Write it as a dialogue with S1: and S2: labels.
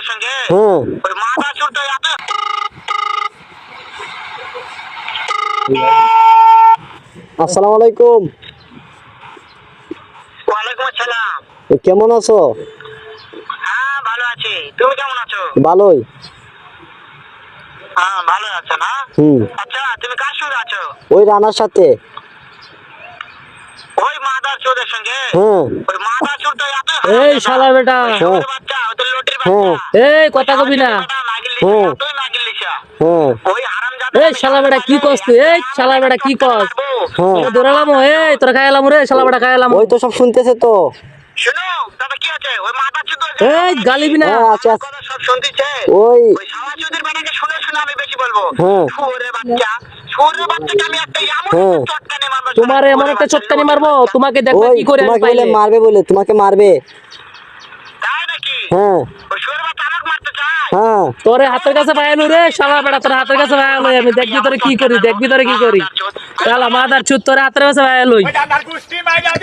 S1: সঙ্গে
S2: হ্যাঁ
S1: ওই মাথা চুরটা এত
S2: আসসালামু আলাইকুম।
S1: ওয়ালাইকুম আসসালাম।
S2: কেমন আছো?
S1: হ্যাঁ ভালো আছি, তুমি কেমন আছো?
S2: ভালোই।
S1: হ্যাঁ ভালো আছো না?
S2: হুম।
S1: আচ্ছা তুমি কার সঙ্গে আছো?
S2: ওই রানার সাথে।
S1: ওই মাদার চোরের সঙ্গে?
S2: হ্যাঁ
S1: ওই মাদার চোরটা এত
S3: এই শালা বেটা,
S1: শুয়োরের বাচ্চা, ওই তো লটির
S2: হ্যাঁ।
S1: বাচ্চা।
S3: এই কথা কবি না।
S2: হ্যাঁ।
S1: তুই নাগিল লিসা।
S2: হ্যাঁ
S1: ওই হারামজাদা
S3: এই শালা বেটা কি কস তুই? এই শালা বেটা কি কস?
S2: হ্যাঁ।
S3: তোকে ধরালাম, এই তোরা খাইলাম রে, শালা বেটা খাইলাম।
S2: ওই তো সব শুনতেছে তো।
S1: শুনো তবে কি আছে ওই মাদার চোর
S3: এই গালিবি না।
S2: হ্যাঁ আচ্ছা
S1: কথা সব শুনতেছে।
S2: ওই
S1: ওই শালা চোদের বেটাকে শুনে শুনে আমি বেশি বলবো।
S2: হ্যাঁ।
S1: শুয়োরের বাচ্চা, শুয়োরের বাচ্চাকে আমি একটা এমন
S2: হ্যাঁ।
S1: চটকানি মারবো।
S3: তোমার এমন একটা চটকানি মারবো, তোমাকে দেখবে
S2: ওই
S3: কি করে আমি
S2: তোমাকে বলে
S3: পাইলে।
S2: মারবে, বলে তোমাকে মারবে।
S1: তাই নাকি?
S2: হ্যাঁ
S1: ওই শুয়োরের বাচ্চা আমাকে মারতে চায়?
S2: হ্যাঁ
S3: তোরে হাতের কাছে পাইলো রে শালা বেটা, তোর হাতের কাছে পাইলো। আমি দেখবি তোরে কি করি, দেখবি তোরে কি করি। শালা মাদার চুত তোরে হাতের কাছে পাইলো।
S4: Cuidado, Agostinho, vai dar